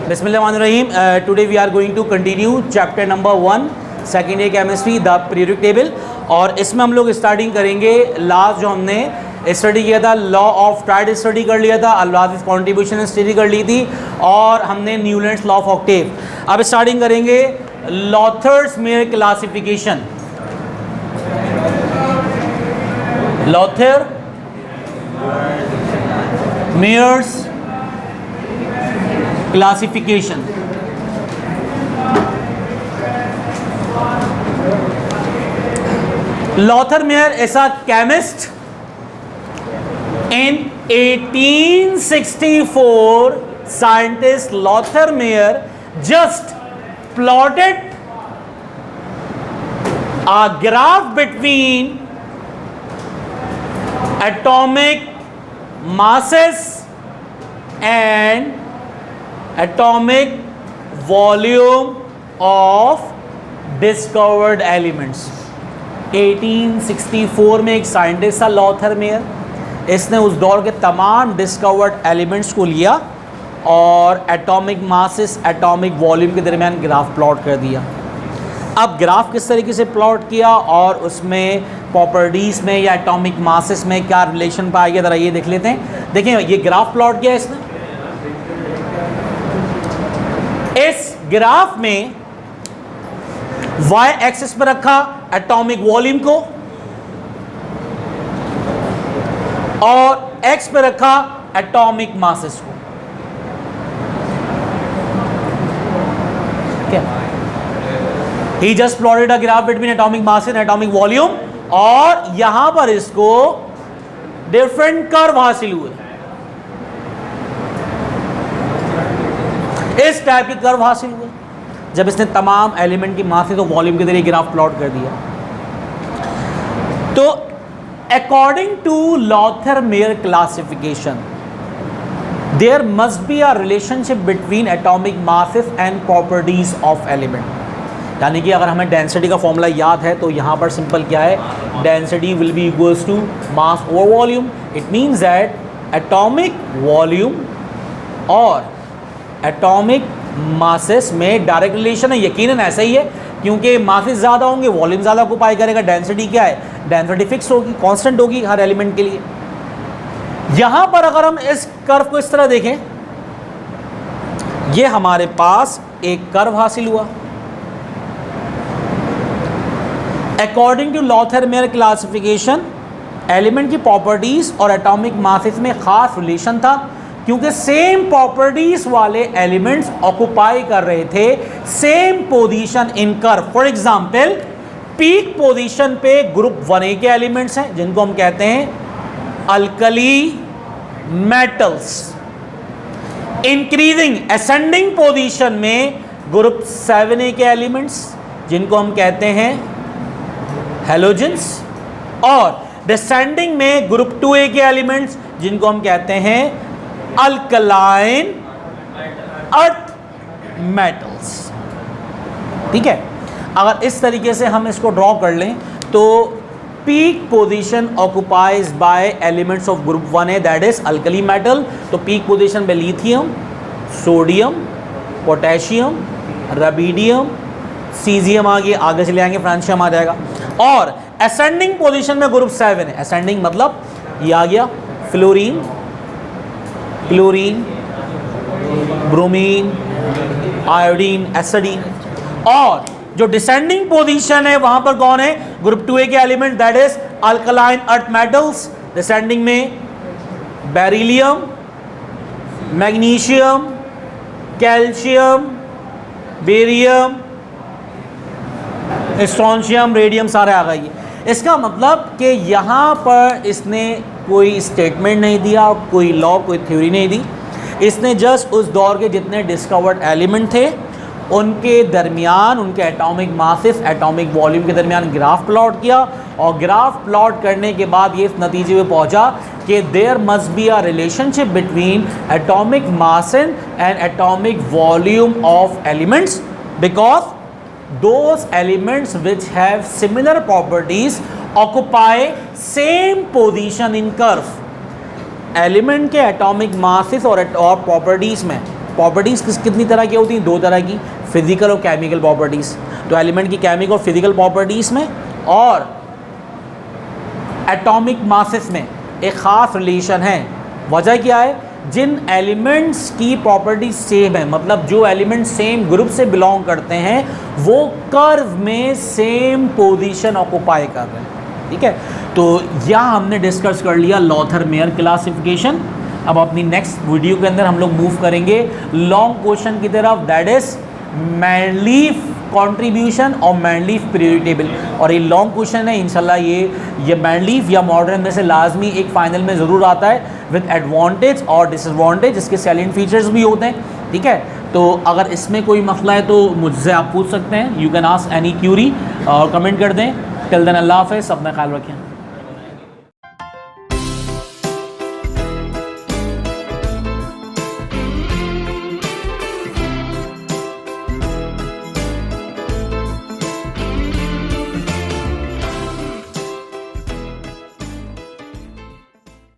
Bismillahirrahmanirrahim. Today we are going to continue chapter number 1 second year chemistry the periodic table, और इसमें हम लोग starting करेंगे last जो हमने स्टडी किया था लॉ ऑफ ट्राइड स्टडी कर लिया था, अल्लादिस कॉन्ट्रीब्यूशन स्टडी कर ली थी, और हमने न्यूलैंड्स लॉ ऑफ ऑक्टेव। अब स्टार्टिंग करेंगे Lothar's Meyer classification. Lothar Meyer's classification. Lothar Meyer is a chemist. In 1864, scientist Lothar Meyer just plotted a graph between atomic masses and atomic volume of discovered elements. 1864 में एक scientist था Lothar mayor, इसने उस दौर के तमाम discovered elements को लिया और एटॉमिक मासेस एटॉमिक वॉल्यूम के दरमियान ग्राफ प्लॉट कर दिया। अब ग्राफ किस तरीके से प्लॉट किया और उसमें प्रॉपर्टीज़ में या एटॉमिक मासेस में क्या रिलेशन पाया गया, ज़रा ये देख लेते हैं। देखिए ये ग्राफ प्लॉट किया इसने। इस ग्राफ में वाई एक्सिस पर रखा एटॉमिक वॉल्यूम को और एक्स पे रखा एटॉमिक मासेस को। क्या he just plotted a graph between atomic masses and atomic volume, और यहां पर इसको डिफरेंट कर्व हासिल हुए, इस टाइप के कर्व हासिल हुए जब इसने तमाम एलिमेंट की मासेस और वॉल्यूम के जरिए ग्राफ प्लॉट कर दिया। तो according to Lothar Meyer classification there must be a relationship between atomic masses and properties of element. यानी कि अगर हमें डेंसिटी का फॉर्मूला याद है तो यहां पर सिंपल क्या है, density will be equals to mass over volume. It means that atomic volume और एटॉमिक मासेस में डायरेक्ट रिलेशन है। यकीनन ऐसा ही है, क्योंकि मासेस ज़्यादा होंगे वॉल्यूम ज़्यादा ऑक्यूपाई करेगा। डेंसिटी क्या है, डेंसिटी फिक्स होगी, कांस्टेंट होगी हर एलिमेंट के लिए। यहां पर अगर हम इस कर्व को इस तरह देखें, ये हमारे पास एक कर्व हासिल हुआ। According to Lothar Meyer classification element की प्रॉपर्टीज और एटॉमिक मासेस में खास रिलेशन था, क्योंकि सेम प्रॉपर्टीज वाले एलिमेंट्स ऑक्युपाई कर रहे थे same position in curve. For example peak position पे ग्रुप 1A के एलिमेंट्स हैं जिनको हम कहते हैं alkali metals. Increasing ascending position में ग्रुप 7A के एलिमेंट्स जिनको हम कहते हैं हैलोजेंस, और डिसेंडिंग में ग्रुप 2A के एलिमेंट्स जिनको हम कहते हैं अल्कलाइन अर्थ मेटल्स। ठीक है, अगर इस तरीके से हम इसको ड्रॉ कर लें तो peak position occupies bye elements of group 1A that is alkali metal. तो पीक पोजीशन पे लिथियम, सोडियम, पोटेशियम, रबीडियम, सीजियम आगे चले आएंगे, फ्रांशियम आ जाएगा। और असेंडिंग पोजीशन में ग्रुप 7 है। असेंडिंग मतलब ये आ गया फ्लोरीन, क्लोरीन, ब्रोमीन, आयोडीन, एसिडीन। और जो डिसेंडिंग पोजीशन है वहां पर कौन है, ग्रुप 2A के element that is alkaline earth metals. Descending में beryllium, magnesium, calcium, barium, strontium, radium सारे आ गए। इसका मतलब कि यहाँ पर इसने कोई स्टेटमेंट नहीं दिया, कोई लॉ, कोई थ्योरी नहीं दी। इसने जस्ट उस दौर के जितने डिस्कवर्ड एलिमेंट थे उनके दरमियान, उनके एटॉमिक मासेस एटॉमिक वॉल्यूम के दरमियान ग्राफ प्लॉट किया, और ग्राफ प्लॉट करने के बाद ये इस नतीजे पे पहुंचा कि there must be a relationship between atomic mass and atomic volume of elements, because those elements which have similar properties occupy same position in curve। Element के एटॉमिक मासेस और प्रॉपर्टीज में प्रॉपर्टीज़ कितनी तरह की होती हैं? 2 तरह की, फिजिकल और केमिकल प्रॉपर्टीज़। तो एलिमेंट की केमिकल और फिजिकल प्रॉपर्टीज़ में और एटॉमिक मासेस में एक ख़ास रिलेशन है। वजह क्या है? जिन एलिमेंट्स की प्रॉपर्टी सेम है, मतलब जो एलिमेंट सेम ग्रुप से बिलोंग करते हैं, वो कर्व में सेम पोजीशन ऑक्युपाई कर रहे हैं। ठीक है, तो यहाँ हमने डिस्कस कर लिया लॉथर मेयर क्लासिफिकेशन। अब अपनी नेक्स्ट वीडियो के अंदर हम लोग मूव करेंगे लॉन्ग क्वेश्चन की तरफ, दैट इज मैनलीफ कंट्रीब्यूशन और मैनलीफ पीरियोडिक टेबल। और ये लॉन्ग क्वेश्चन है, इंशाल्लाह ये मैनलीफ या मॉडर्न में से लाजमी एक फाइनल में ज़रूर आता है विद एडवांटेज और डिसएडवांटेज, इसके सैलेंट फीचर्स भी होते हैं। ठीक है, तो अगर इसमें कोई मसला है तो मुझसे आप पूछ सकते हैं, you can ask any Curie और कमेंट कर दें। टिल देन अल्लाह हाफ़िज़, अपना ख्याल रखें।